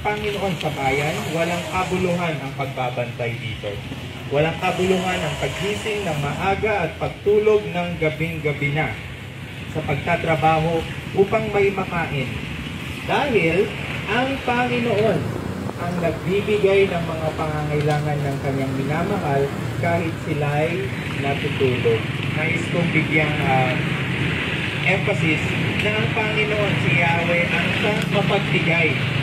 Panginoon sa bayan, walang kabuluhan ang pagbabantay dito. Walang kabuluhan ang paggising ng maaga at pagtulog ng gabing-gabi na sa pagtatrabaho upang may makain. Dahil ang Panginoon ang nagbibigay ng mga pangangailangan ng kanyang minamahal kahit sila'y natutulog. Nais kong bigyang emphasis na ang Panginoon si Yahweh ang siyang mapagbigay